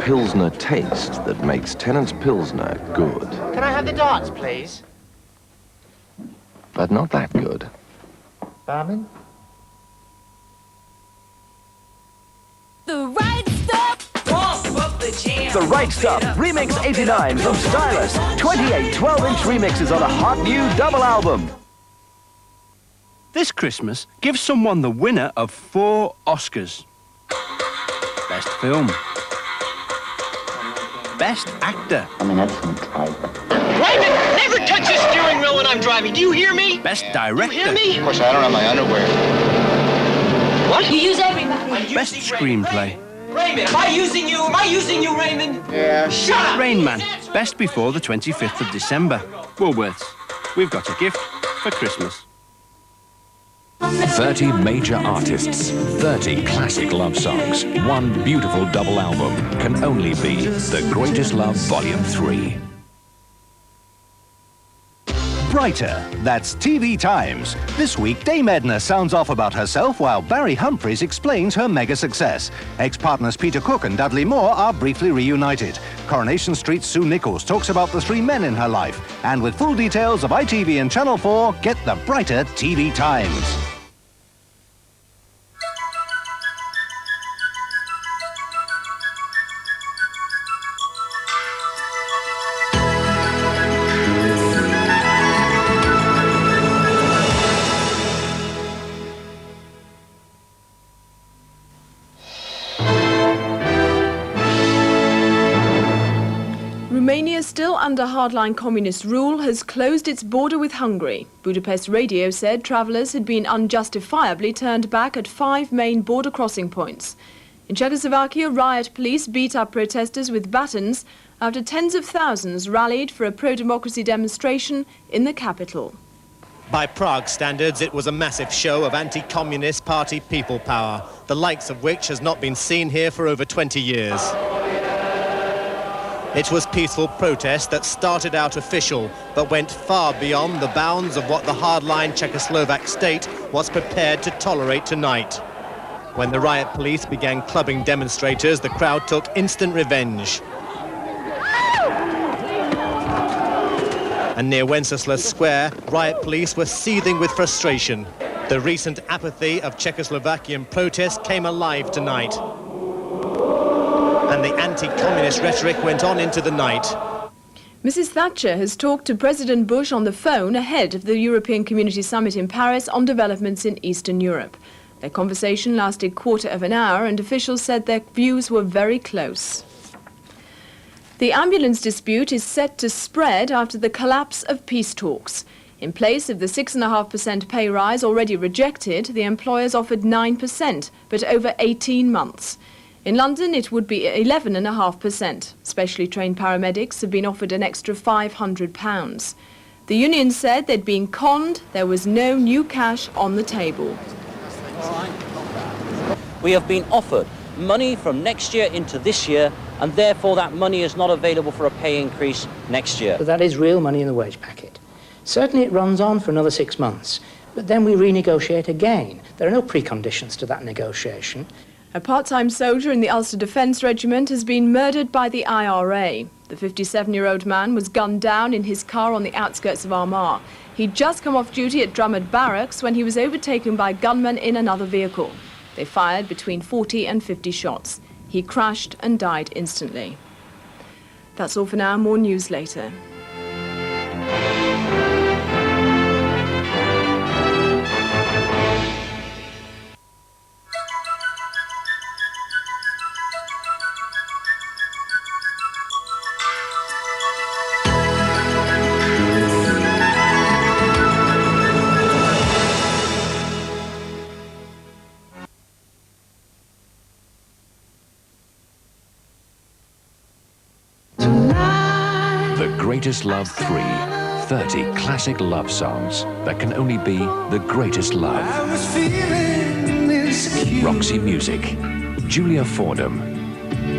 Pilsner taste that makes Tennant's Pilsner good. Can I have the darts, please? But not that good. Barman? The right stuff. The Right Stuff Remix 89 from Stylus. 28 12-inch remixes on a hot new double album. This Christmas, give someone the winner of 4 Oscars. Best Film. Best Actor. I'm an excellent driver. Raymond, never touch the steering wheel when I'm driving. Do you hear me? Best Director. You hear me? Of course, I don't have my underwear. What? You use everybody. Best Screenplay. Raymond, am I using you? Am I using you, Raymond? Yeah. Shut up! Rain Man. Best before the 25th of December. Woolworths. We've got a gift for Christmas. 30 major artists, 30 classic love songs, one beautiful double album can only be The Greatest Love Volume 3. Brighter, that's TV Times. This week, Dame Edna sounds off about herself while Barry Humphries explains her mega success. Ex-partners Peter Cook and Dudley Moore are briefly reunited. Coronation Street's Sue Nichols talks about the 3 men in her life. And with full details of ITV and Channel 4, get the Brighter TV Times. Romania, still under hardline communist rule, has closed its border with Hungary. Budapest Radio said travellers had been unjustifiably turned back at 5 main border crossing points. In Czechoslovakia, riot police beat up protesters with batons after tens of thousands rallied for a pro-democracy demonstration in the capital. By Prague standards, it was a massive show of anti-communist party people power, the likes of which has not been seen here for over 20 years. It was peaceful protest that started out official, but went far beyond the bounds of what the hardline Czechoslovak state was prepared to tolerate tonight. When the riot police began clubbing demonstrators, the crowd took instant revenge. And near Wenceslas Square, riot police were seething with frustration. The recent apathy of Czechoslovakian protests came alive tonight. And the anti-communist rhetoric went on into the night. Mrs. Thatcher has talked to President Bush on the phone ahead of the European Community Summit in Paris on developments in Eastern Europe. Their conversation lasted quarter of an hour and officials said their views were very close. The ambulance dispute is set to spread after the collapse of peace talks. In place of the 6.5% pay rise already rejected, the employers offered 9%, but over 18 months. In London, it would be 11.5%. Specially trained paramedics have been offered an extra £500. The union said they'd been conned. There was no new cash on the table. We have been offered money from next year into this year, and therefore that money is not available for a pay increase next year. But that is real money in the wage packet. Certainly it runs on for another 6 months, but then we renegotiate again. There are no preconditions to that negotiation. A part-time soldier in the Ulster Defence Regiment has been murdered by the IRA. The 57-year-old man was gunned down in his car on the outskirts of Armagh. He'd just come off duty at Drummond Barracks when he was overtaken by gunmen in another vehicle. They fired between 40 and 50 shots. He crashed and died instantly. That's all for now. More news later. The Greatest Love 3. 30 classic love songs that can only be the greatest love. Roxy Music, Julia Fordham,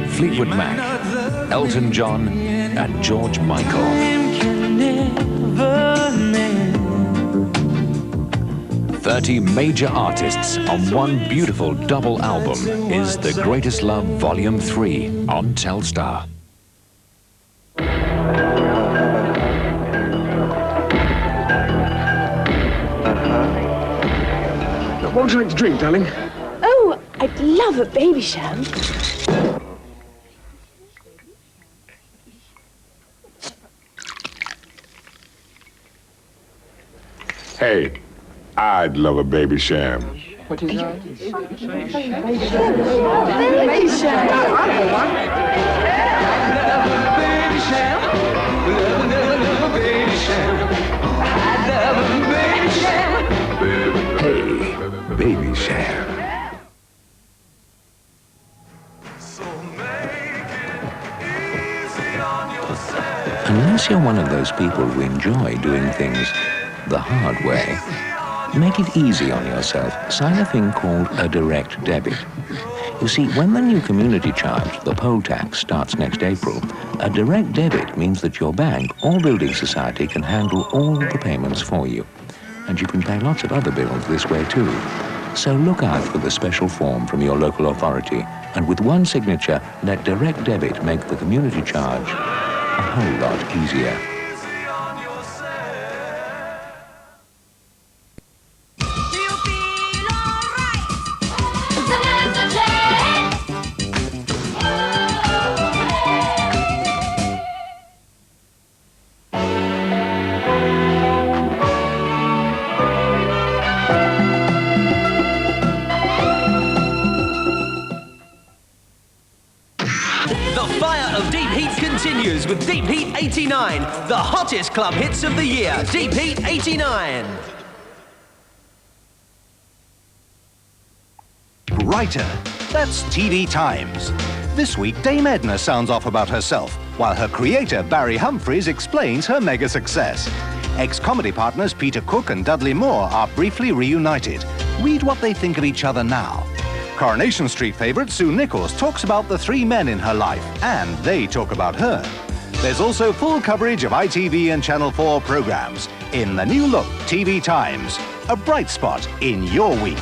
Fleetwood Mac, Elton John, and George Michael. 30 major artists on one beautiful double album is The Greatest Love Volume 3 on Telstar. What would you like to drink, darling? Oh, I'd love a baby sham. Hey, I'd love a baby sham. What is that? Baby sham. Baby sham. Baby sham. I love a baby sham. Hey, baby sham. Unless you're one of those people who enjoy doing things the hard way, make it easy on yourself. Sign a thing called a direct debit. You see, when the new community charge, the poll tax, starts next April, a direct debit means that your bank or building society can handle all the payments for you. And you can pay lots of other bills this way too. So look out for the special form from your local authority, and with one signature, let direct debit make the community charge a whole lot easier. The fire of Deep Heat continues with Deep Heat 89, the hottest club hits of the year. Deep Heat 89. Brighter. That's TV Times. This week, Dame Edna sounds off about herself, while her creator, Barry Humphries, explains her mega success. Ex-comedy partners Peter Cook and Dudley Moore are briefly reunited. Read what they think of each other now. Coronation Street favourite Sue Nichols talks about the three men in her life, and they talk about her. There's also full coverage of ITV and Channel 4 programmes in the new look TV Times, a bright spot in your week.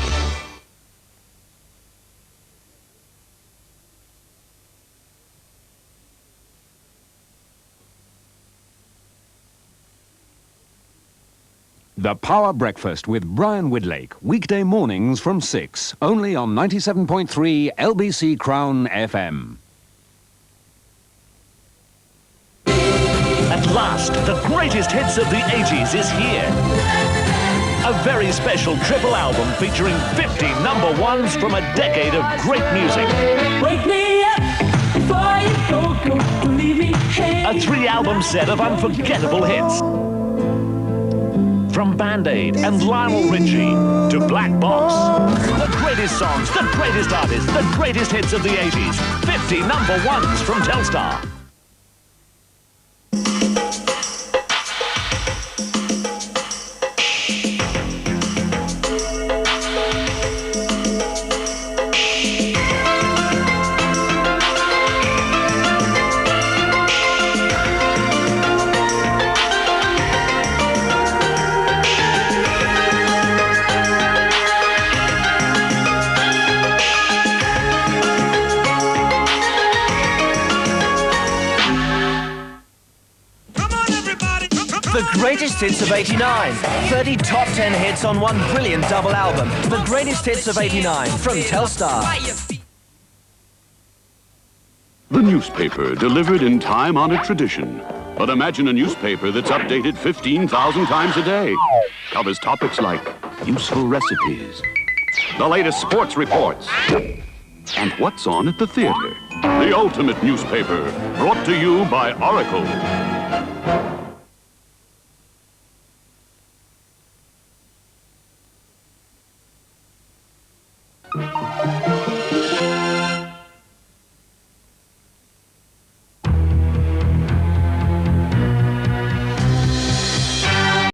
The Power Breakfast with Brian Widlake, weekday mornings from 6, only on 97.3 LBC Crown FM. At last, the greatest hits of the 80s is here. A very special triple album featuring 50 number ones from a decade of great music. Wake me up before you go, leave me. Hey. A 3-album set of unforgettable hits. From Band-Aid and Lionel Richie to Black Box. The greatest songs, the greatest artists, the greatest hits of the 80s. 50 number ones from Telstar. The greatest hits of 89. 30 top 10 hits on one brilliant double album. The greatest hits of 89 from Telstar. The newspaper, delivered in time-honored tradition. But imagine a newspaper that's updated 15,000 times a day. Covers topics like useful recipes, the latest sports reports, and what's on at the theater. The ultimate newspaper, brought to you by Oracle.